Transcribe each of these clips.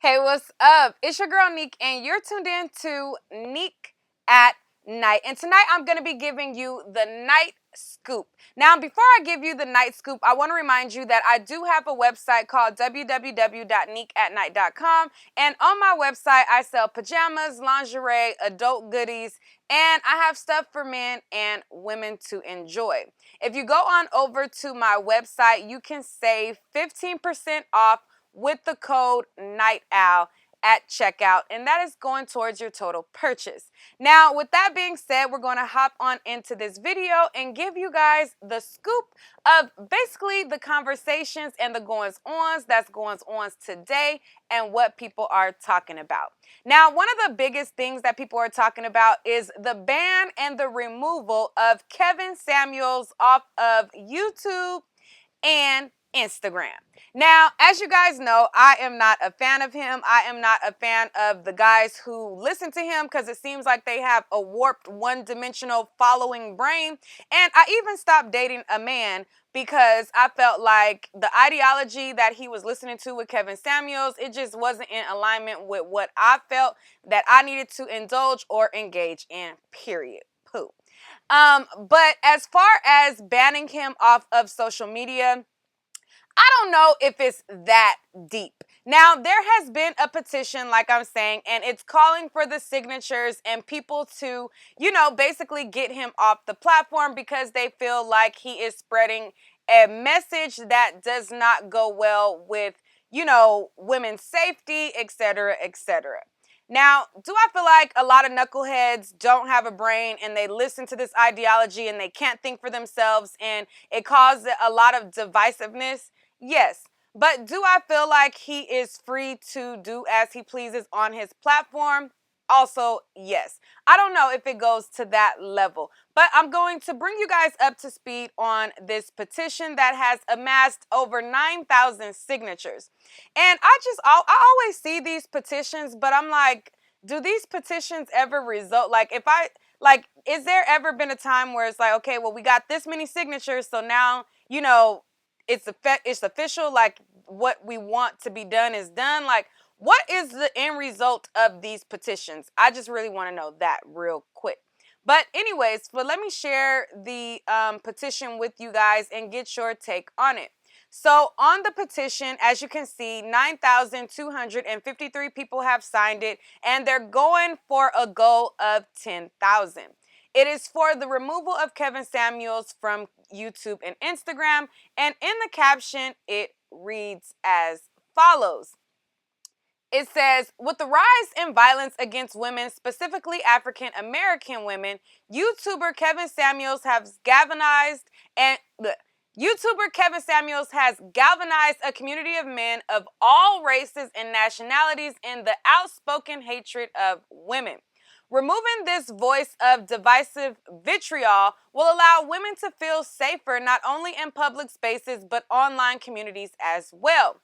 Hey, what's up? It's your girl Nique, and you're tuned in to Nique at Night. And tonight I'm going to be giving you the night scoop. Now, before I give you the night scoop, I want to remind you that I do have a website called www.niqueatnight.com. And on my website, I sell pajamas, lingerie, adult goodies, and I have stuff for men and women to enjoy. If you go on over to my website, you can save 15% off with the code NIGHTOWL at checkout, and that is going towards your total purchase. Now, with that being said, we're going to hop on into this video and give you guys the scoop of basically the conversations and the goings-ons that's goings-ons today and what people are talking about. Now, one of the biggest things that people are talking about is the ban and the removal of Kevin Samuels off of YouTube and Instagram. Now, as you guys know, I am not a fan of him. I am not a fan of the guys who listen to him because it seems like they have a warped, one-dimensional following brain. And I even stopped dating a man because I felt like the ideology that he was listening to with Kevin Samuels, it just wasn't in alignment with what I felt that I needed to indulge or engage in, period. Poo. But as far as banning him off of social media, I don't know if it's that deep. Now, there has been a petition, like I'm saying, and it's calling for the signatures and people to, basically get him off the platform because they feel like he is spreading a message that does not go well with, women's safety, etc., etc. Now, do I feel like a lot of knuckleheads don't have a brain and they listen to this ideology and they can't think for themselves and it causes a lot of divisiveness? Yes. But do I feel like he is free to do as he pleases on his platform? Also, yes. I don't know if it goes to that level, but I'm going to bring you guys up to speed on this petition that has amassed over 9,000 signatures. And I always see these petitions, but I'm like, do these petitions ever result? Is there ever been a time where it's like, okay, well, we got this many signatures, so now, it's official, like what we want to be done is done. Like, what is the end result of these petitions? I just really want to know that real quick. But anyways, let me share the petition with you guys and get your take on it. So on the petition, as you can see, 9,253 people have signed it, and they're going for a goal of 10,000. It is for the removal of Kevin Samuels from YouTube and Instagram, and in the caption, it reads as follows. It says, with the rise in violence against women, specifically African American women, YouTuber Kevin Samuels has galvanized a community of men of all races and nationalities in the outspoken hatred of women. Removing this voice of divisive vitriol will allow women to feel safer not only in public spaces but online communities as well.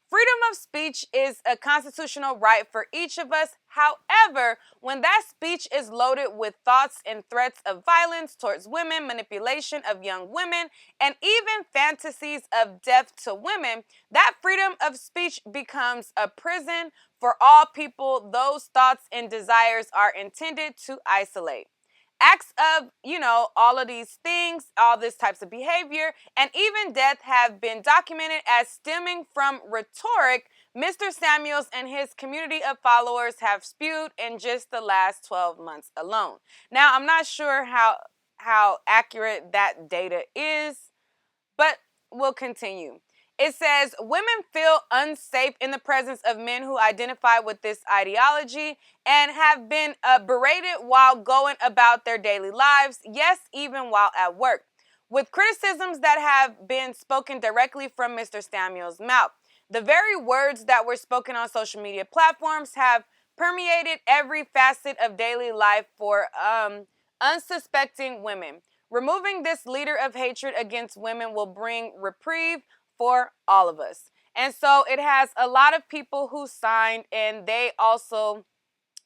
Freedom of speech is a constitutional right for each of us. However, when that speech is loaded with thoughts and threats of violence towards women, manipulation of young women, and even fantasies of death to women, that freedom of speech becomes a prison for all people those thoughts and desires are intended to isolate. Acts of, all of these things, all these types of behavior, and even death have been documented as stemming from rhetoric Mr. Samuels and his community of followers have spewed in just the last 12 months alone. Now, I'm not sure how accurate that data is, but we'll continue. It says, women feel unsafe in the presence of men who identify with this ideology and have been berated while going about their daily lives, yes, even while at work, with criticisms that have been spoken directly from Mr. Samuel's mouth. The very words that were spoken on social media platforms have permeated every facet of daily life for unsuspecting women. Removing this leader of hatred against women will bring reprieve for all of us. And so it has a lot of people who signed, and they also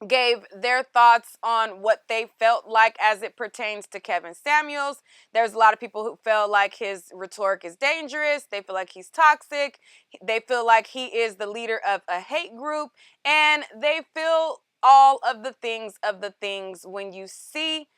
gave their thoughts on what they felt like as it pertains to Kevin Samuels. There's a lot of people who feel like his rhetoric is dangerous. They feel like he's toxic. They feel like he is the leader of a hate group. And they feel all of the things when you see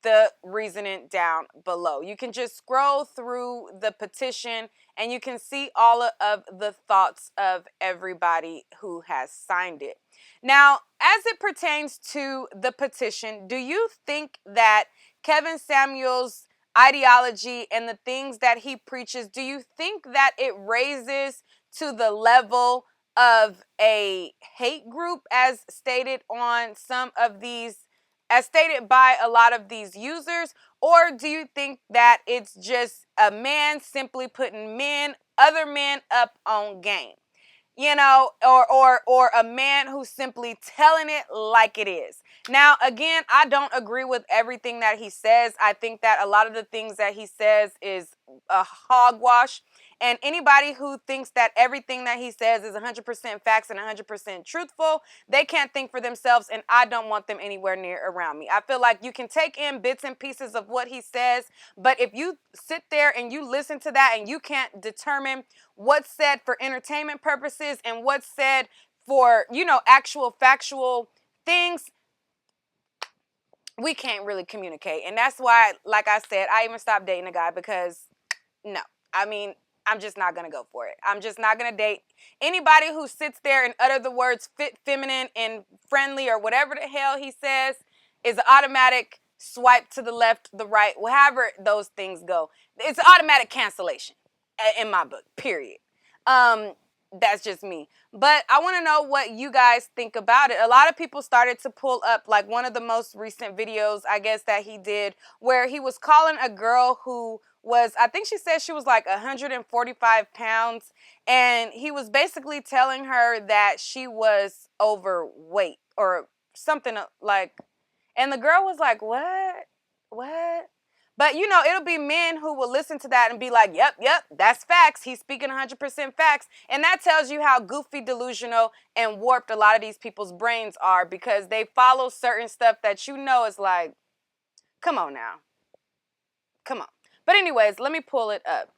the reasoning down below. You can just scroll through the petition and you can see all of the thoughts of everybody who has signed it. Now, as it pertains to the petition, do you think that Kevin Samuels' ideology and the things that he preaches, do you think that it raises to the level of a hate group as stated on some of these, as stated by a lot of these users? Or do you think that it's just a man simply putting other men up on game? You know, or a man who's simply telling it like it is. Now, again, I don't agree with everything that he says. I think that a lot of the things that he says is a hogwash. And anybody who thinks that everything that he says is 100% facts and 100% truthful, they can't think for themselves, and I don't want them anywhere near around me. I feel like you can take in bits and pieces of what he says, but if you sit there and you listen to that and you can't determine what's said for entertainment purposes and what's said for, actual factual things, we can't really communicate. And that's why, like I said, I even stopped dating a guy because no. I mean, I'm just not going to go for it. I'm just not going to date anybody who sits there and utter the words fit, feminine, and friendly, or whatever the hell he says, is an automatic swipe to the left, the right, however those things go. It's automatic cancellation in my book, period. That's just me. But I want to know what you guys think about it. A lot of people started to pull up like one of the most recent videos, I guess, that he did, where he was calling a girl who was, I think she said she was like 145 pounds, and he was basically telling her that she was overweight or something like, and the girl was like, what? But, it'll be men who will listen to that and be like, yep, that's facts. He's speaking 100% facts. And that tells you how goofy, delusional, and warped a lot of these people's brains are, because they follow certain stuff that is like, come on now. Come on. But anyways, let me pull it up.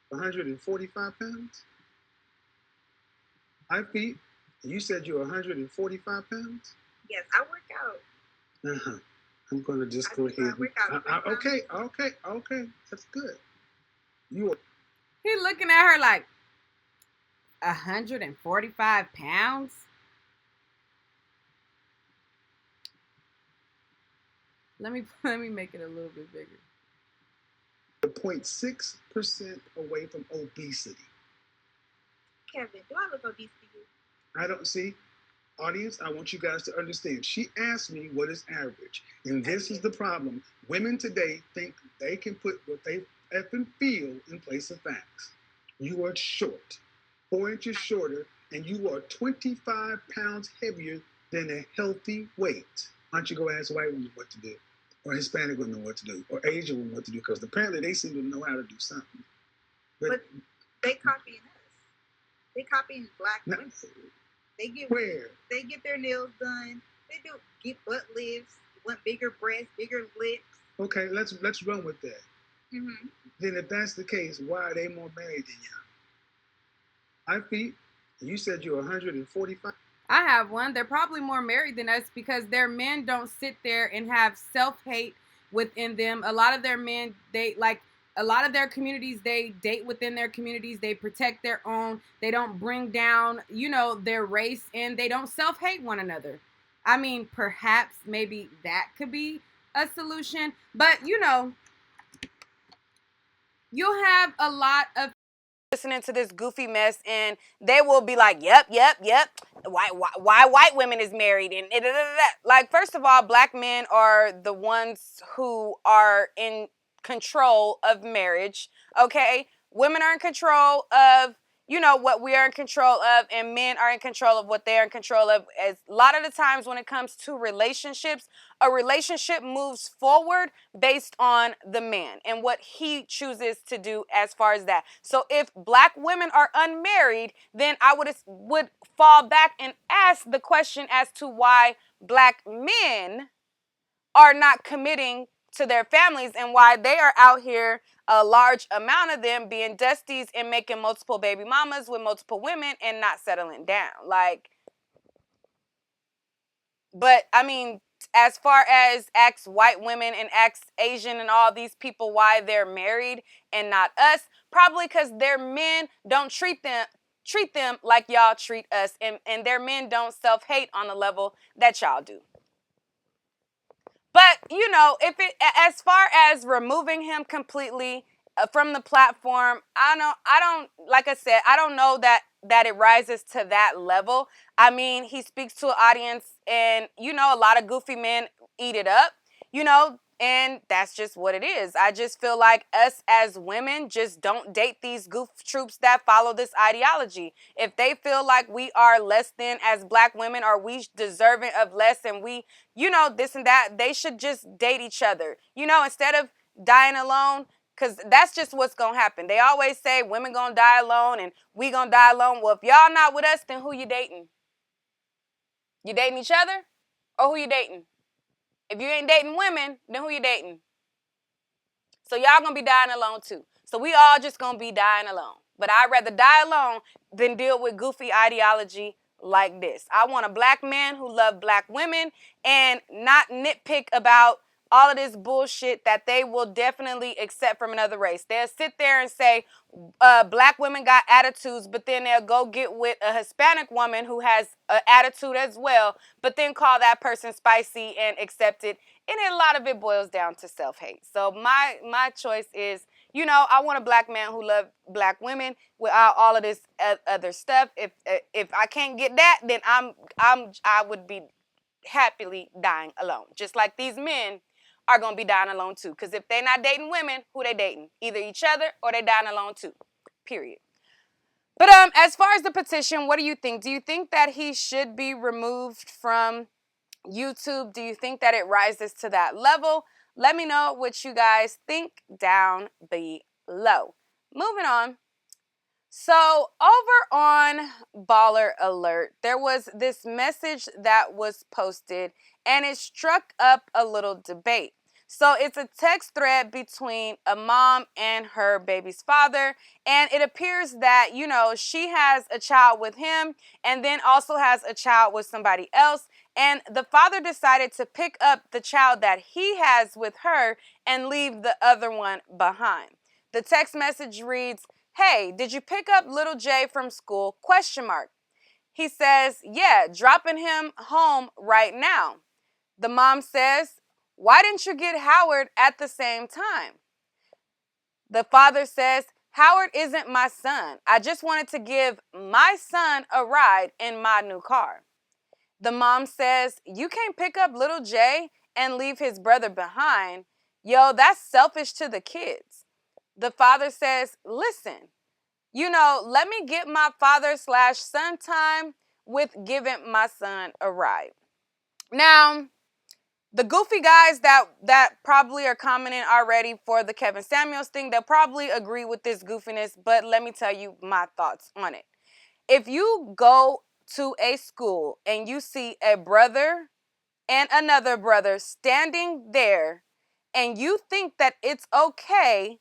145 pounds? 5 feet? You said you're 145 pounds? Yes, I work out. Uh-huh. I'm going to just go ahead. Okay. That's good. He's looking at her like, 145 pounds? Let me make it a little bit bigger. 0.6% away from obesity. Kevin, do I look obese to you? I don't see. Audience, I want you guys to understand. She asked me what is average. And this is the problem. Women today think they can put what they effing feel in place of facts. You are short, 4 inches shorter, and you are 25 pounds heavier than a healthy weight. Why don't you go ask white women what to do? Or Hispanic women know what to do? Or Asian women what to do? Because apparently they seem to know how to do something. But they copying us. They copying black women. They get their nails done. They get butt lifts. Want bigger breasts, bigger lips. Okay, let's run with that. Mm-hmm. Then if that's the case, why are they more married than you? 5 feet. You said you're 145. I have one. They're probably more married than us because their men don't sit there and have self-hate within them. A lot of their men, a lot of their communities, they date within their communities. They protect their own. They don't bring down, their race, and they don't self-hate one another. I mean, perhaps maybe that could be a solution. But, you'll have a lot of listening to this goofy mess, and they will be like, yep. Why white women is married and like, first of all, black men are the ones who are in control of marriage. Okay, women are in control of what we are in control of, and men are in control of what they're in control of. As a lot of the times when it comes to relationships, a relationship moves forward based on the man and what he chooses to do as far as that. So if black women are unmarried, then I would fall back and ask the question as to why black men are not committing to their families and why they are out here, a large amount of them being dusties and making multiple baby mamas with multiple women and not settling down. But I mean, as far as ask white women and ask Asian and all these people why they're married and not us, probably because their men don't treat them like y'all treat us, and their men don't self-hate on the level that y'all do. But, if it, as far as removing him completely from the platform, like I said, I don't know that it rises to that level. I mean, he speaks to an audience, and, a lot of goofy men eat it up, and that's just what it is. I just feel like us as women just don't date these goof troops that follow this ideology. If they feel like we are less than as black women, or we deserving of less, and we, this and that, they should just date each other, instead of dying alone. Because that's just what's going to happen. They always say women going to die alone and we going to die alone. Well, if y'all not with us, then who you dating? You dating each other? Or who you dating? If you ain't dating women, then who you dating? So y'all going to be dying alone too. So we all just going to be dying alone. But I'd rather die alone than deal with goofy ideology like this. I want a black man who loves black women and not nitpick about all of this bullshit that they will definitely accept from another race. They'll sit there and say, black women got attitudes, but then they'll go get with a Hispanic woman who has an attitude as well, but then call that person spicy and accept it. And a lot of it boils down to self-hate. So my choice is, I want a black man who loves black women without all of this other stuff. If I can't get that, then I would be happily dying alone. Just like these men are going to be dying alone too. Because if they're not dating women, who they dating? Either each other or they dying alone too. Period. But as far as the petition, what do you think? Do you think that he should be removed from YouTube? Do you think that it rises to that level? Let me know what you guys think down below. Moving on. So over on Baller Alert, there was this message that was posted and it struck up a little debate. So it's a text thread between a mom and her baby's father, and it appears that, she has a child with him and then also has a child with somebody else, and the father decided to pick up the child that he has with her and leave the other one behind. The text message reads, "Hey, did you pick up little Jay from school? Question mark." He says, "Yeah, dropping him home right now." The mom says, "Why didn't you get Howard at the same time?" The father says, "Howard isn't my son. I just wanted to give my son a ride in my new car." The mom says, "You can't pick up little Jay and leave his brother behind. Yo, that's selfish to the kids." The father says, "Listen, let me get my father/son time with giving my son a ride." Now, the goofy guys that probably are commenting already for the Kevin Samuels thing, they'll probably agree with this goofiness, but let me tell you my thoughts on it. If you go to a school and you see a brother and another brother standing there and you think that it's okay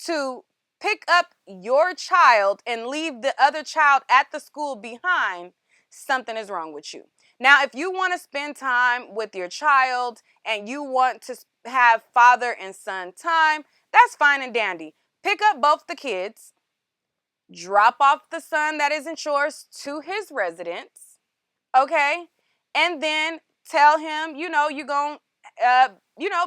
to pick up your child and leave the other child at the school behind, something is wrong with you. Now, if you want to spend time with your child and you want to have father and son time, that's fine and dandy. Pick up both the kids, drop off the son that isn't yours to his residence, okay? And then tell him, you're going to,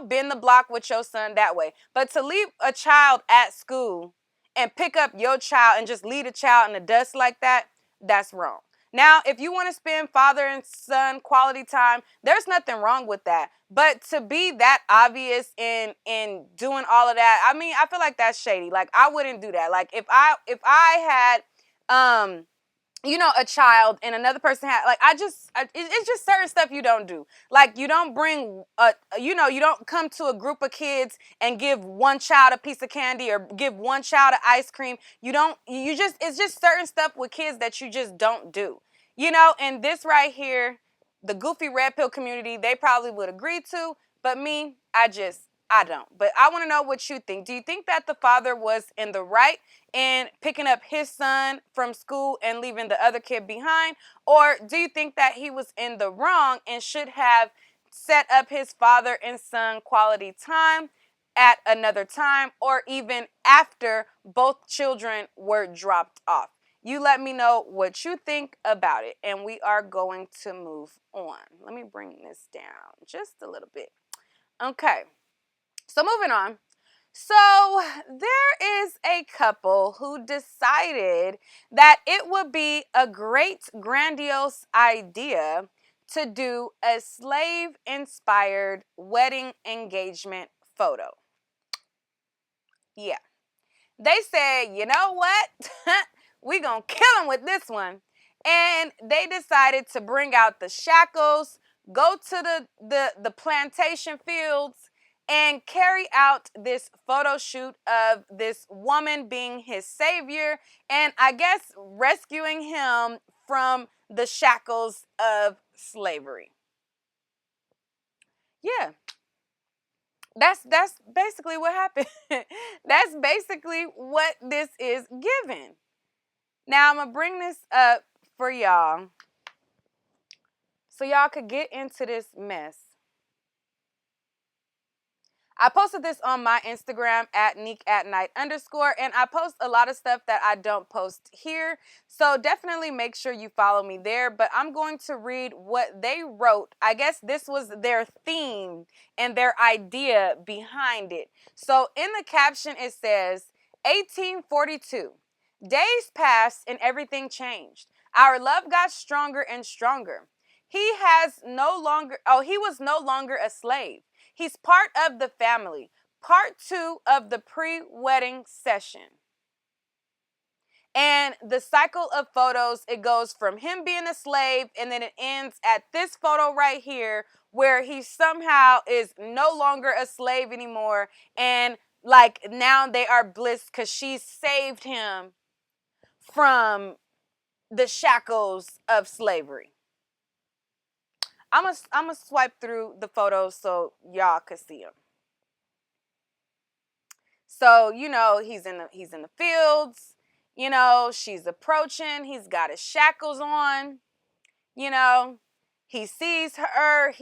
bend the block with your son that way. But to leave a child at school and pick up your child and just leave a child in the dust like that, that's wrong. Now, if you want to spend father and son quality time, there's nothing wrong with that. But to be that obvious in doing all of that, I mean, I feel like that's shady. Like, I wouldn't do that. Like, if I had you know, a child and another person had, like, it's just certain stuff you don't do. Like, you don't bring you know, you don't come to a group of kids and give one child a piece of candy or give one child an ice cream. It's just certain stuff with kids that you just don't do, you know. And this right here, the goofy red pill community, they probably would agree to, but me, I don't. But I want to know what you think. Do you think that the father was in the right in picking up his son from school and leaving the other kid behind? Or do you think that he was in the wrong and should have set up his father and son quality time at another time, or even after both children were dropped off? You let me know what you think about it, and we are going to move on. Let me bring this down just a little bit. Okay, so moving on. So there is a couple who decided that it would be a great, grandiose idea to do a slave-inspired wedding engagement photo. Yeah. They said, you know what? We gonna kill them with this one. And they decided to bring out the shackles, go to the plantation fields, and carry out this photo shoot of this woman being his savior, and I guess rescuing him from the shackles of slavery. Yeah. That's basically what happened. That's basically what this is given. Now I'm gonna bring this up for y'all so y'all could get into this mess. I posted this on my Instagram at Nique at Nite _, and I post a lot of stuff that I don't post here. So definitely make sure you follow me there. But I'm going to read what they wrote. I guess this was their theme and their idea behind it. So in the caption it says, 1842. Days passed and everything changed. Our love got stronger and stronger. He was no longer a slave. He's part of the family. Part 2 of the pre-wedding session. And the cycle of photos, it goes from him being a slave, and then it ends at this photo right here where he somehow is no longer a slave anymore, and like now they are blissed because she saved him from the shackles of slavery. I'm gonna swipe through the photos so y'all could see them. So, you know, he's in the fields, you know, she's approaching, he's got his shackles on, you know, he sees her,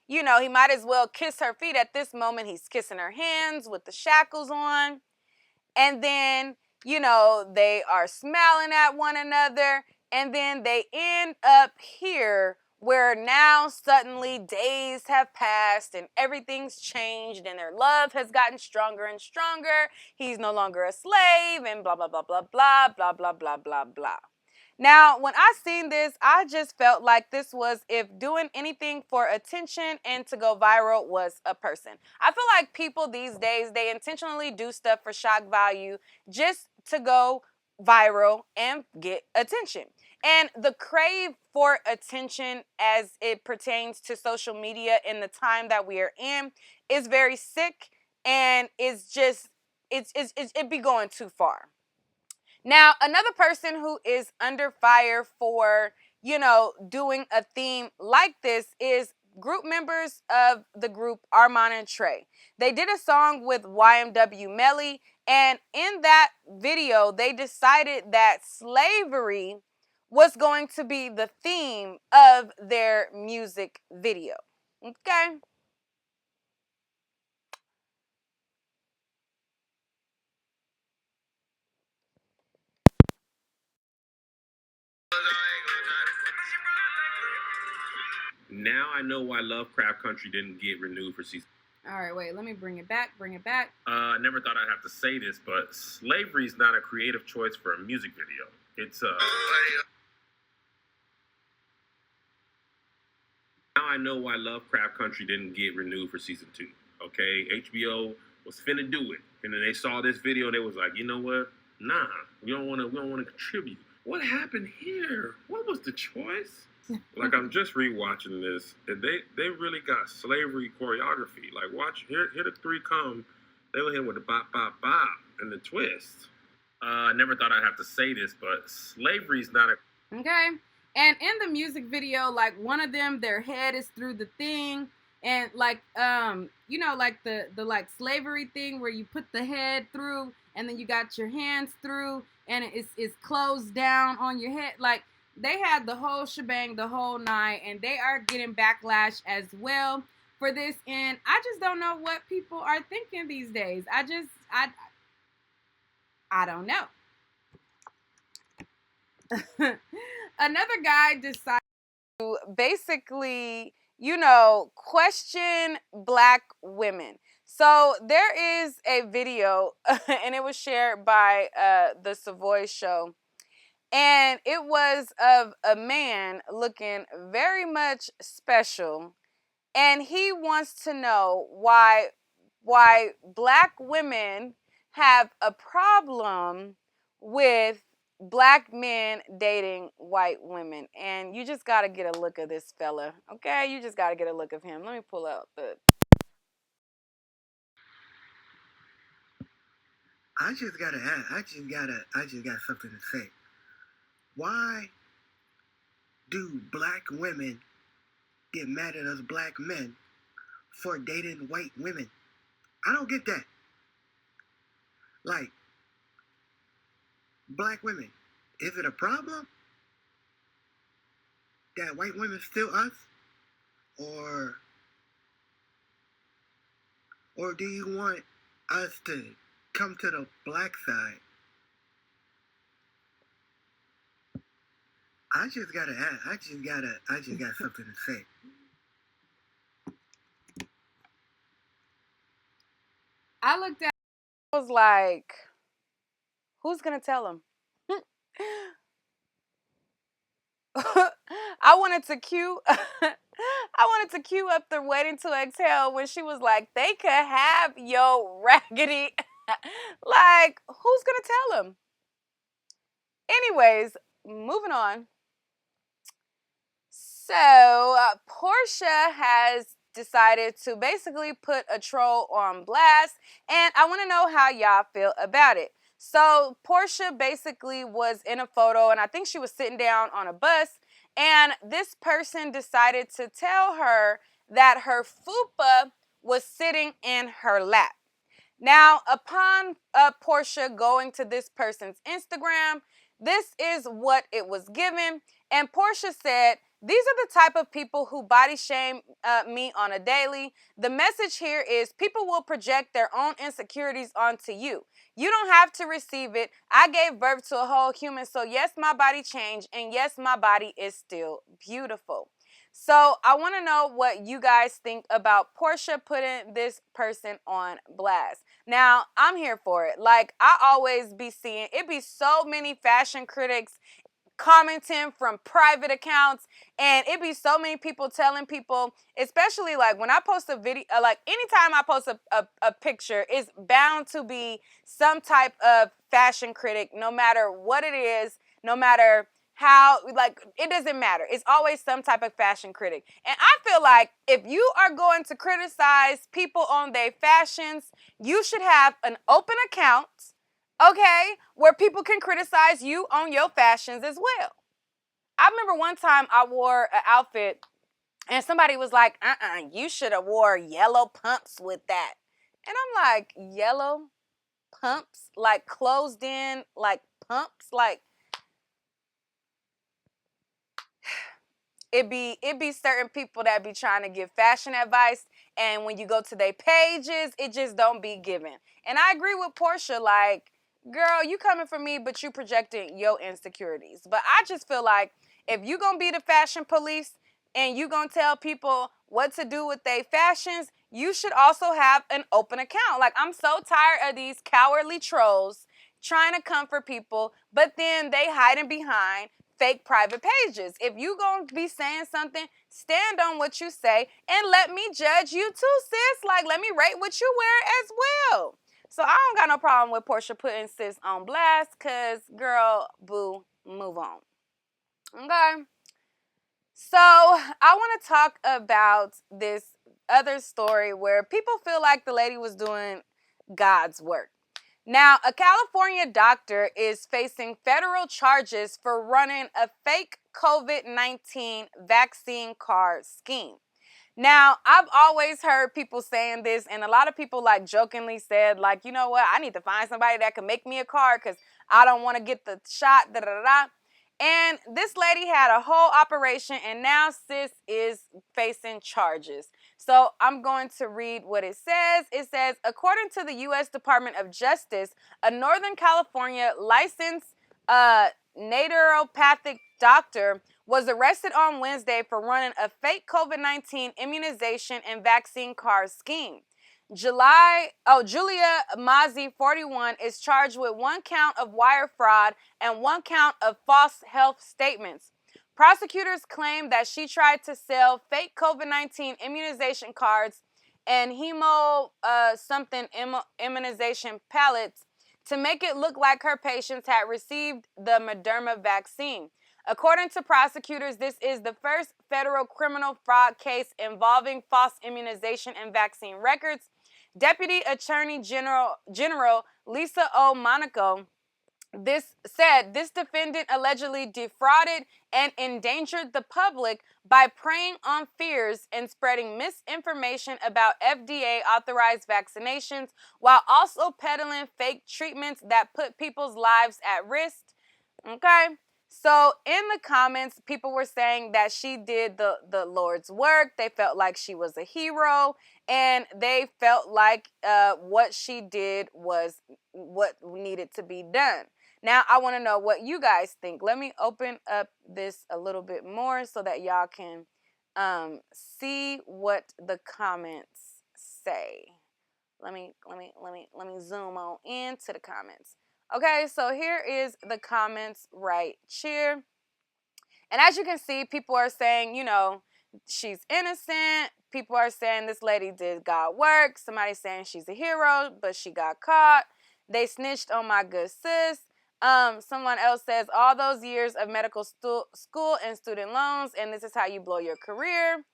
you know, he might as well kiss her feet at this moment. He's kissing her hands with the shackles on. And then, you know, they are smiling at one another, and then they end up here where now suddenly days have passed and everything's changed and their love has gotten stronger and stronger. He's no longer a slave and blah, blah, blah, blah, blah, blah, blah, blah, blah, blah. Now, when I seen this, I just felt like this was if doing anything for attention and to go viral was a person. I feel like people these days, they intentionally do stuff for shock value just to go viral and get attention. And the crave for attention as it pertains to social media in the time that we are in is very sick, and it's just, it be going too far. Now, another person who is under fire for, you know, doing a theme like this is group members of the group Armand and Trey. They did a song with YMW Melly, and in that video, they decided that slavery was going to be the theme of their music video. Okay? Now I know why Lovecraft Country didn't get renewed for season. All right, wait, let me bring it back. I never thought I'd have to say this, but slavery is not a creative choice for a music video. It's Now I know why Lovecraft Country didn't get renewed for season 2. Okay, HBO was finna do it, and then they saw this video and they was like, you know what? Nah, we don't want to contribute. What happened here? What was the choice? Like, I'm just rewatching this, and they really got slavery choreography. Like, watch here the three come. They were here with the bop bop bop and the twist. I never thought I'd have to say this, but slavery's not a Okay. And in the music video, like one of them, their head is through the thing, and like you know, like the like slavery thing where you put the head through and then you got your hands through and it's closed down on your head. Like they had the whole shebang the whole night, and they are getting backlash as well for this. And I just don't know what people are thinking these days. I don't know. Another guy decided to basically, you know, question black women. So there is a video, and it was shared by the Savoy Show, and it was of a man looking very much special, and he wants to know why black women have a problem with black men dating white women. And you just got to get a look of this fella, okay? You just got to get a look of him. Let me pull out the I just gotta ask. I just got something to say. Why do black women get mad at us black men for dating white women? I don't get that. Like, black women, is it a problem that white women still us? Or do you want us to come to the black side? I just gotta ask. I just got something to say. I looked at I was like, who's going to tell him? I wanted to cue up the Waiting to Exhale when she was like, they could have your raggedy. Like, who's gonna tell him? Anyways, moving on. So Porsha has decided to basically put a troll on blast, and I want to know how y'all feel about it. So Porsha basically was in a photo, and I think she was sitting down on a bus, and this person decided to tell her that her fupa was sitting in her lap. Now, upon Porsha going to this person's Instagram, this is what it was given. And Porsha said, these are the type of people who body shame me on a daily. The message here is people will project their own insecurities onto you. You don't have to receive it. I gave birth to a whole human, so yes, my body changed, and yes, my body is still beautiful. So I want to know what you guys think about Porsha putting this person on blast. Now, I'm here for it. Like, I always be seeing, it be so many fashion critics commenting from private accounts, and it be so many people telling people, especially like when I post a video, like anytime I post a picture, it's bound to be some type of fashion critic, no matter what it is, no matter how, like, it doesn't matter. It's always some type of fashion critic. And I feel like if you are going to criticize people on their fashions, you should have an open account, okay, where people can criticize you on your fashions as well. I remember one time I wore an outfit and somebody was like, you should have wore yellow pumps with that. And I'm like, yellow pumps? Like closed in, like pumps? Like, it be certain people that be trying to give fashion advice, and when you go to their pages, it just don't be given. And I agree with Porsha, like, girl, you coming for me, but you projecting your insecurities. But I just feel like if you gonna be the fashion police and you gonna tell people what to do with their fashions, you should also have an open account. Like, I'm so tired of these cowardly trolls trying to comfort people, but then they hiding behind fake private pages. If you gonna be saying something, stand on what you say and let me judge you too, sis. Like, let me rate what you wear as well. So I don't got no problem with Porsha putting sis on blast, cause girl, boo, move on. Okay. So I want to talk about this other story where people feel like the lady was doing God's work. Now, a California doctor is facing federal charges for running a fake COVID-19 vaccine card scheme. Now, I've always heard people saying this, and a lot of people like jokingly said, like, you know what, I need to find somebody that can make me a card because I don't want to get the shot, da da da. And this lady had a whole operation, and now sis is facing charges. So I'm going to read what it says. It says, according to the U.S. Department of Justice, a Northern California licensed naturopathic doctor was arrested on Wednesday for running a fake COVID-19 immunization and vaccine card scheme. Julia Mazzi, 41, is charged with 1 count of wire fraud and 1 count of false health statements. Prosecutors claim that she tried to sell fake COVID-19 immunization cards and immunization pallets to make it look like her patients had received the Moderna vaccine. According to prosecutors, this is the first federal criminal fraud case involving false immunization and vaccine records. Deputy Attorney General Lisa O. Monaco said this defendant allegedly defrauded and endangered the public by preying on fears and spreading misinformation about FDA-authorized vaccinations while also peddling fake treatments that put people's lives at risk. Okay? So in the comments, people were saying that she did the Lord's work. They felt like she was a hero, and they felt like what she did was what needed to be done. Now, I want to know what you guys think. Let me open up this a little bit more so that y'all can see what the comments say. Let me zoom on into the comments. Okay, so here is the comments right here. And as you can see, people are saying, you know, she's innocent. People are saying this lady did God work. Somebody's saying she's a hero, but she got caught. They snitched on my good sis. Someone else says all those years of medical school and student loans, and this is how you blow your career.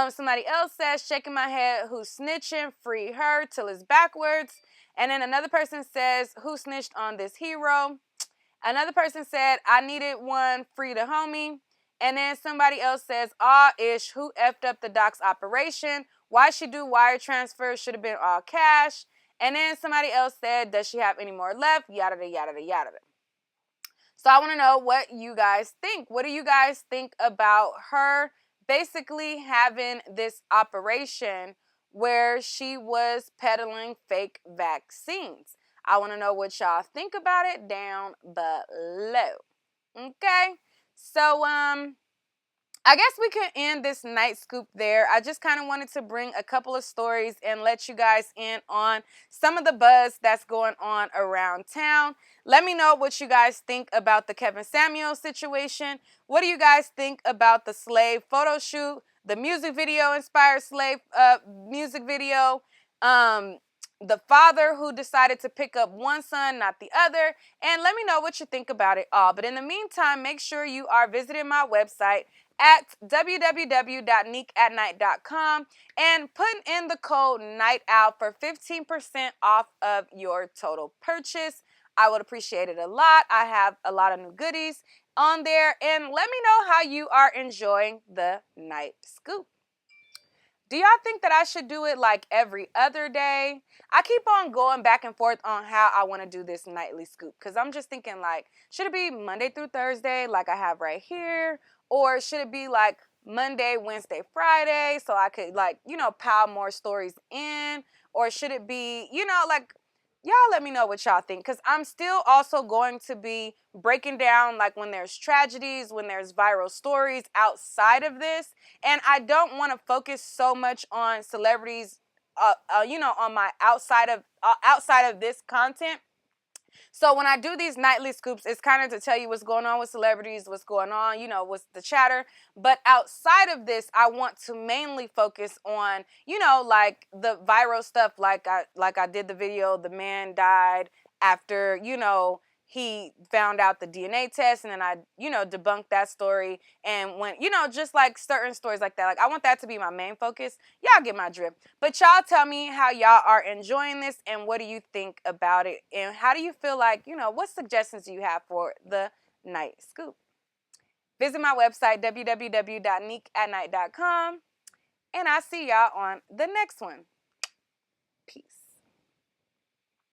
Somebody else says, shaking my head, who's snitching? Free her till it's backwards. And then another person says, who snitched on this hero? Another person said, I needed one, free the homie. And then somebody else says, ish, who effed up the doc's operation? Why she do wire transfers? Should have been all cash. And then somebody else said, does she have any more left? Yada, yada, yada. So I want to know what you guys think. What do you guys think about her basically having this operation where she was peddling fake vaccines? I want to know what y'all think about it down below. Okay? So, I guess we can end this night scoop there. I just kind of wanted to bring a couple of stories and let you guys in on some of the buzz that's going on around town. Let me know what you guys think about the Kevin Samuels situation. What do you guys think about the Slave photo shoot, the music video inspired Slave music video, the father who decided to pick up one son, not the other, and let me know what you think about it all. But in the meantime, make sure you are visiting my website at www.niqueatnight.com and putting in the code NIGHTOUT for 15% off of your total purchase. I would appreciate it a lot. I have a lot of new goodies on there, and let me know how you are enjoying the night scoop. Do y'all think that I should do it like every other day? I keep on going back and forth on how I want to do this nightly scoop because I'm just thinking like, should it be Monday through Thursday like I have right here? Or should it be like Monday, Wednesday, Friday so I could like, you know, pile more stories in? Or should it be, you know, like, y'all let me know what y'all think because I'm still also going to be breaking down like when there's tragedies, when there's viral stories outside of this. And I don't want to focus so much on celebrities, you know, on my outside of this content. So when I do these nightly scoops, it's kind of to tell you what's going on with celebrities, what's going on, you know, what's the chatter. But outside of this, I want to mainly focus on, you know, like the viral stuff, like I did the video, the man died after, you know, he found out the DNA test, and then I, debunked that story. And when, just like certain stories like that, like I want that to be my main focus. Y'all get my drift. But y'all tell me how y'all are enjoying this, and what do you think about it, and how do you feel like, what suggestions do you have for the Night Scoop? Visit my website, www.niqueatnight.com, and I'll see y'all on the next one. Peace.